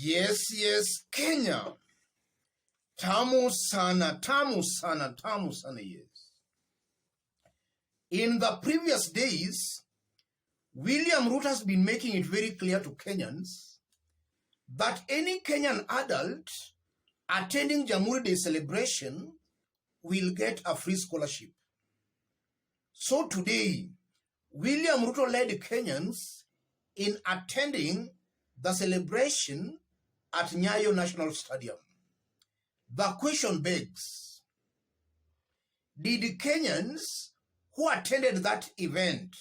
Yes, Kenya. Tamu sana, yes. In the previous days, William Ruto has been making it very clear to Kenyans that any Kenyan adult attending Jamhuri Day celebration will get a free scholarship. So today, William Ruto led Kenyans in attending the celebration at Nyayo National Stadium. The question begs, did Kenyans who attended that event,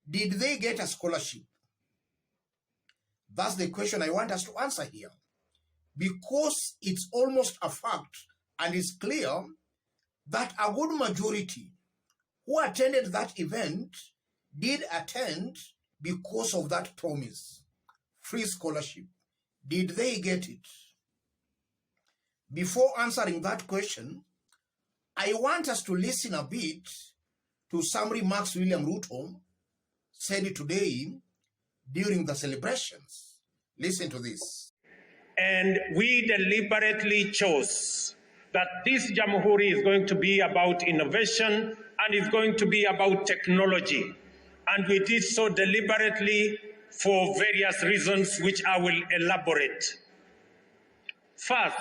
did they get a scholarship? That's the question I want us to answer here. Because it's almost a fact and it's clear that a good majority who attended that event did attend because of that promise, free scholarship. Did they get it? Before answering that question, I want us to listen a bit to some remarks William Ruto said today during the celebrations. Listen to this. And we deliberately chose that this Jamhuri is going to be about innovation and is going to be about technology. And we did so deliberately for various reasons, which I will elaborate. First,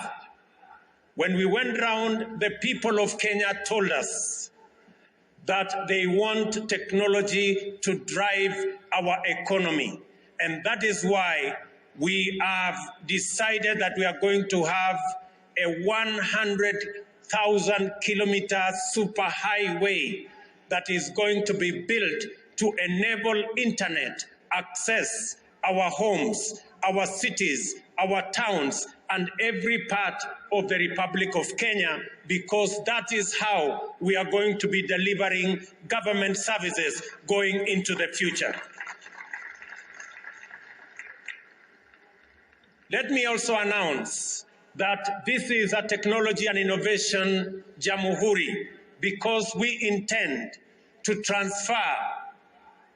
when we went round, the people of Kenya told us that they want technology to drive our economy. And that is why we have decided that we are going to have a 100,000 kilometer super highway that is going to be built to enable internet access our homes, our cities, our towns, and every part of the Republic of Kenya, because that is how we are going to be delivering government services going into the future. Let me also announce that this is a technology and innovation Jamhuri, because we intend to transfer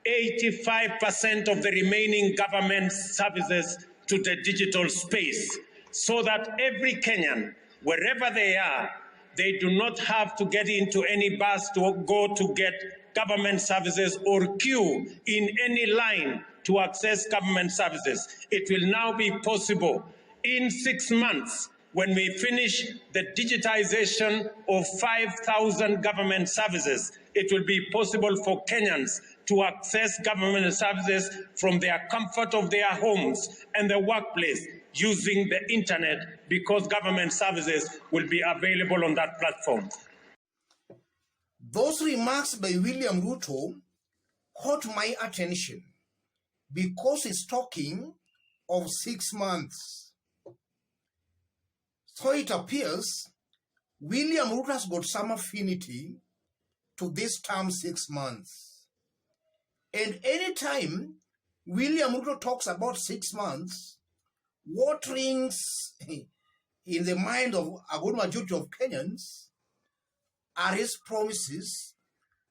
85% of the remaining government services to the digital space, so that every Kenyan, wherever they are, they do not have to get into any bus to go to get government services or queue in any line to access government services. It will now be possible in 6 months, when we finish the digitization of 5,000 government services, it will be possible for Kenyans to access government services from their comfort of their homes and the workplace using the internet, because government services will be available on that platform. Those remarks by William Ruto caught my attention because he's talking of 6 months. So it appears William Ruto has got some affinity to this term 6 months. And anytime William Ruto talks about 6 months, what rings in the mind of a good majority of Kenyans are his promises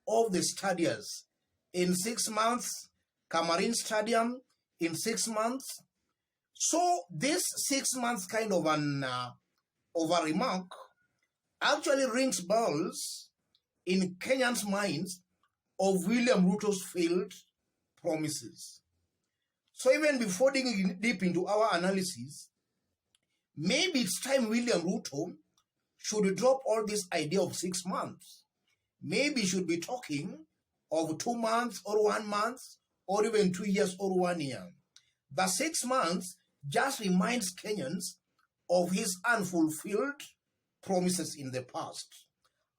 of the stadiums. In 6 months, Cameroon Stadium, in 6 months. So this 6 months kind of an over remark actually rings bells in Kenyans' minds of William Ruto's failed promises. So even before digging deep into our analysis, maybe it's time William Ruto should drop all this idea of 6 months. Maybe he should be talking of 2 months or 1 month or even 2 years or 1 year. The 6 months just reminds Kenyans of his unfulfilled promises in the past.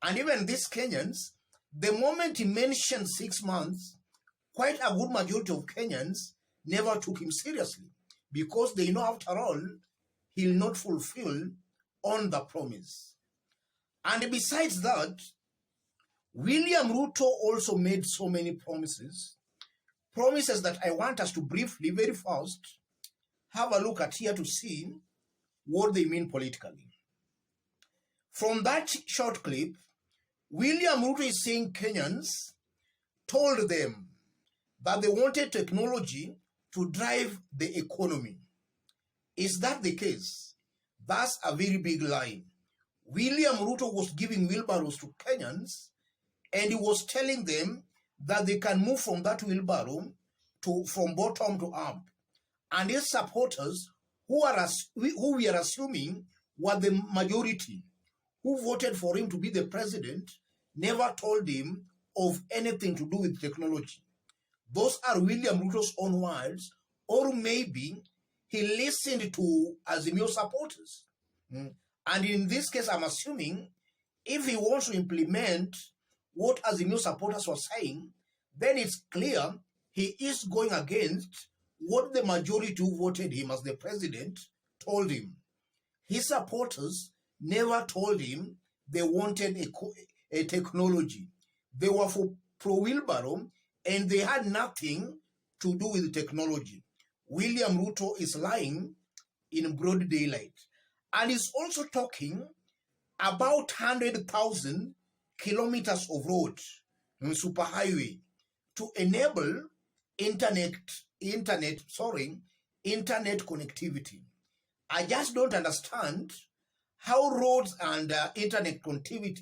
And even these Kenyans, the moment he mentioned 6 months, quite a good majority of Kenyans never took him seriously, because they know after all, he'll not fulfill on the promise. And besides that, William Ruto also made so many promises that I want us to briefly, very fast, have a look at here to see what they mean politically. From that short clip, William Ruto is saying Kenyans told them that they wanted technology to drive the economy. Is that the case? That's a very big lie. William Ruto was giving wheelbarrows to Kenyans, and he was telling them that they can move from that wheelbarrow from bottom to up. And his supporters, who we are assuming were the majority, who voted for him to be the president, never told him of anything to do with technology. Those are William Ruto's own words, or maybe he listened to Azimio supporters. And in this case, I'm assuming if he wants to implement what Azimio supporters were saying, then it's clear he is going against what the majority who voted him as the president told him. His supporters never told him they wanted a technology. They were for pro-wheelbarrow, and they had nothing to do with technology. William Ruto is lying in broad daylight. And he's also talking about 100,000 kilometers of road, superhighway, to enable internet connectivity. I just don't understand how roads and internet connectivities,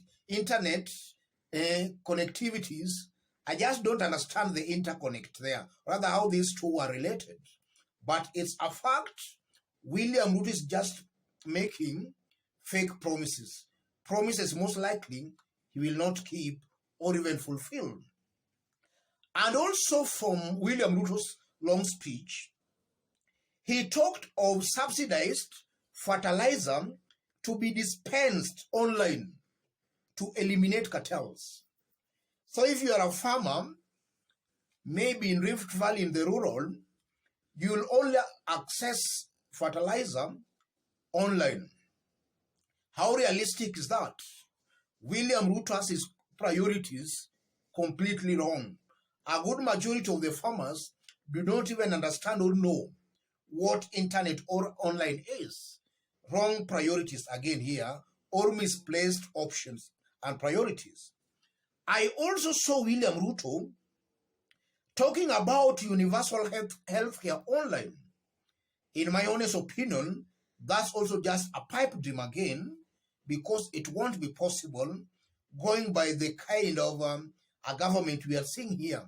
I just don't understand the interconnect there, rather how these two are related. But it's a fact, William Ruto is just making fake promises. Promises most likely he will not keep or even fulfill. And also from William Ruto's long speech, he talked of subsidized fertilizer to be dispensed online to eliminate cartels. So if you are a farmer, maybe in Rift Valley in the rural, you will only access fertilizer online. How realistic is that? William Ruto has his priorities completely wrong. A good majority of the farmers do not even understand or know what internet or online is. Wrong priorities again here, or misplaced options and priorities. I also saw William Ruto talking about universal healthcare online. In my honest opinion, that's also just a pipe dream again, because it won't be possible going by the kind of a government we are seeing here,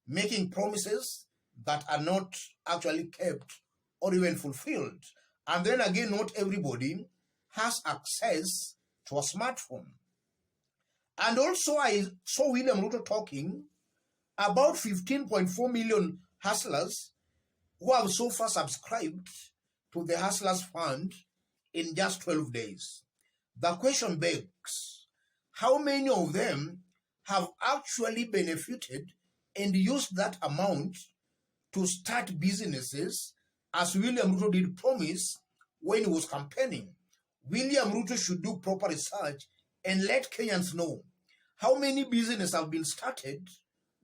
making promises that are not actually kept or even fulfilled. And then again, not everybody has access to a smartphone. And also I saw William Ruto talking about 15.4 million hustlers who have so far subscribed to the Hustlers Fund in just 12 days. The question begs, how many of them have actually benefited and used that amount to start businesses, as William Ruto did promise when he was campaigning? William Ruto should do proper research and let Kenyans know how many businesses have been started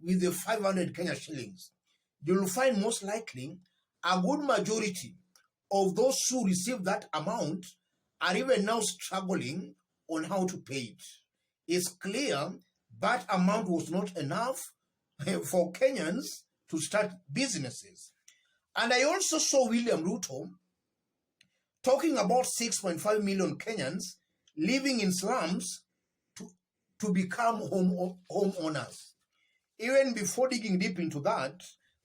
with the 500 Kenya shillings. You'll find most likely a good majority of those who received that amount are even now struggling on how to pay it. It's clear that amount was not enough for Kenyans to start businesses. And I also saw William Ruto talking about 6.5 million Kenyans living in slums to become homeowners. Even before digging deep into that,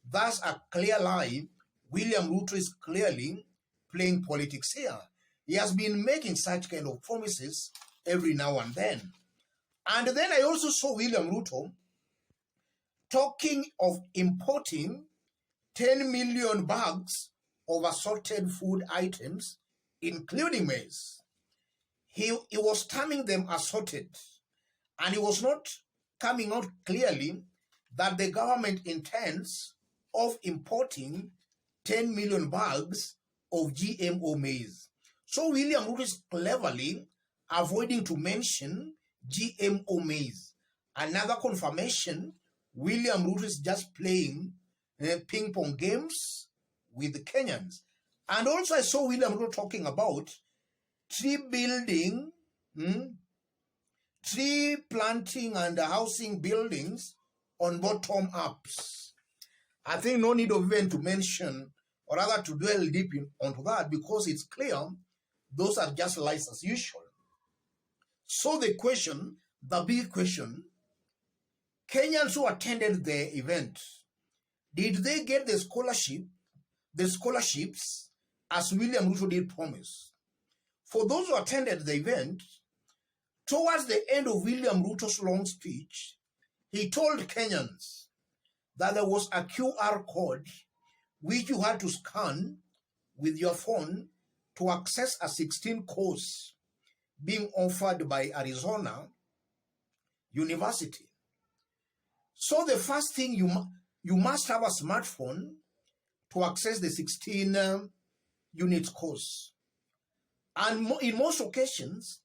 that's a clear lie. William Ruto is clearly playing politics here. He has been making such kind of promises every now and then. And then I also saw William Ruto talking of importing 10 million bags of assorted food items, including maize. He was terming them assorted, and he was not coming out clearly that the government intends of importing 10 million bags of GMO maize. So William Ruto is cleverly avoiding to mention GMO maize. Another confirmation, William Ruto is just playing ping pong games with the Kenyans. And also I saw William Ruto talking about tree building, tree planting and housing buildings on bottom ups. I think no need of even to mention or rather to dwell deep onto that, because it's clear those are just lies as usual. So the big question, Kenyans who attended the event, did they get the scholarships as William Ruto did promise? For those who attended the event, towards the end of William Ruto's long speech, he told Kenyans that there was a QR code which you had to scan with your phone to access a 16 course being offered by Arizona University. So the first thing, you must have a smartphone to access the 16 units course. And in most occasions,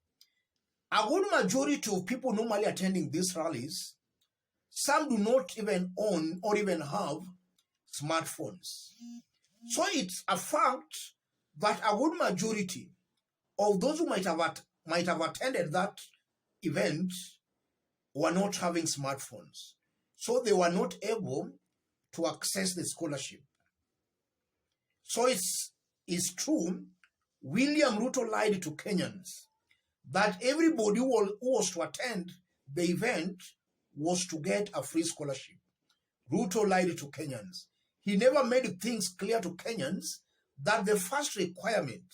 a good majority of people normally attending these rallies, some do not even own or even have smartphones. So it's a fact that a good majority of those who might have attended that event were not having smartphones. So they were not able to access the scholarship. So it's true, William Ruto lied to Kenyans that everybody who was to attend the event was to get a free scholarship. Ruto lied to Kenyans. He never made things clear to Kenyans that the first requirement,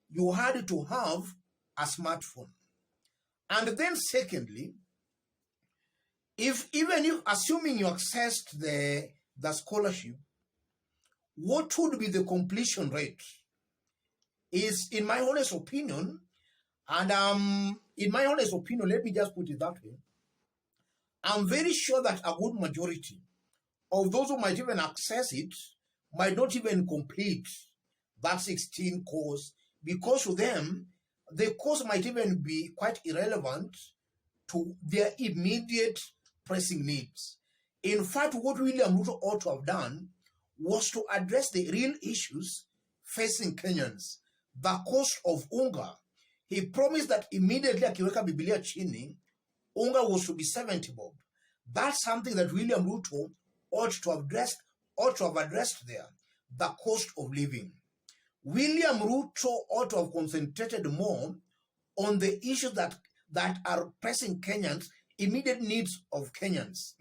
you had to have a smartphone. And then secondly, even if assuming you accessed the scholarship, what would be the completion rate? Is, in my honest opinion, and in my honest opinion, let me just put it that way, I'm very sure that a good majority of those who might even access it might not even complete that 16 course, because to them, the course might even be quite irrelevant to their immediate pressing needs. In fact, what William Ruto ought to have done was to address the real issues facing Kenyans, the cost of unga. He promised that immediately akiweka Biblia chini, unga was to be 70 bob. That's something that William Ruto ought to have addressed there, the cost of living. William Ruto ought to have concentrated more on the issues that are pressing Kenyans, immediate needs of Kenyans.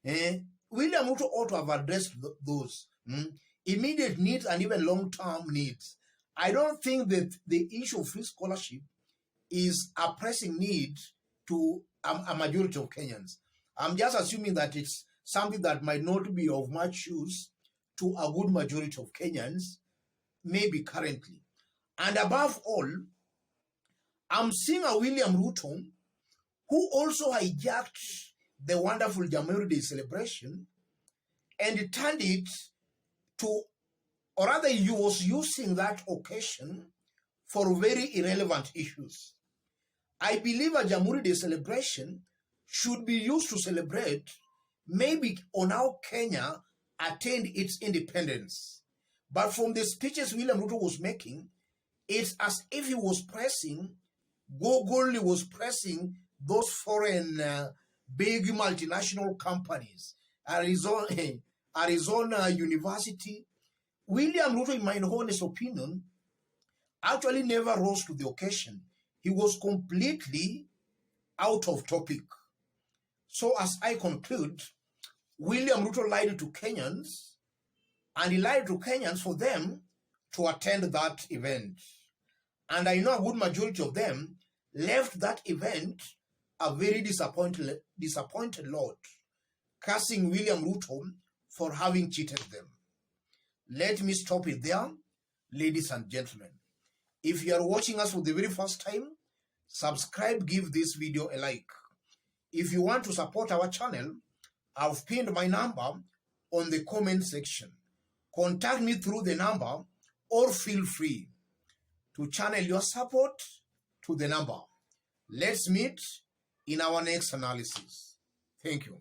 William Ruto ought to have addressed those immediate needs and even long-term needs. I don't think that the issue of free scholarship is a pressing need to a majority of Kenyans. I'm just assuming that it's something that might not be of much use to a good majority of Kenyans, maybe currently. And above all, I'm seeing a William Ruto who also hijacked the wonderful Jamhuri Day celebration and turned it to, or rather he was using that occasion for very irrelevant issues. I believe a Jamhuri Day celebration should be used to celebrate maybe on how Kenya attained its independence. But from the speeches William Ruto was making, it's as if he was pressing, Google was pressing those foreign big multinational companies, Arizona University. William Ruto, in my honest opinion, actually never rose to the occasion. He was completely out of topic. So as I conclude, William Ruto lied to Kenyans, and he lied to Kenyans for them to attend that event. And I know a good majority of them left that event a very disappointed lot, cursing William Ruto for having cheated them. Let me stop it there, ladies and gentlemen. If you are watching us for the very first time, subscribe, give this video a like. If you want to support our channel, I've pinned my number on the comment section. Contact me through the number or feel free to channel your support to the number. Let's meet in our next analysis. Thank you.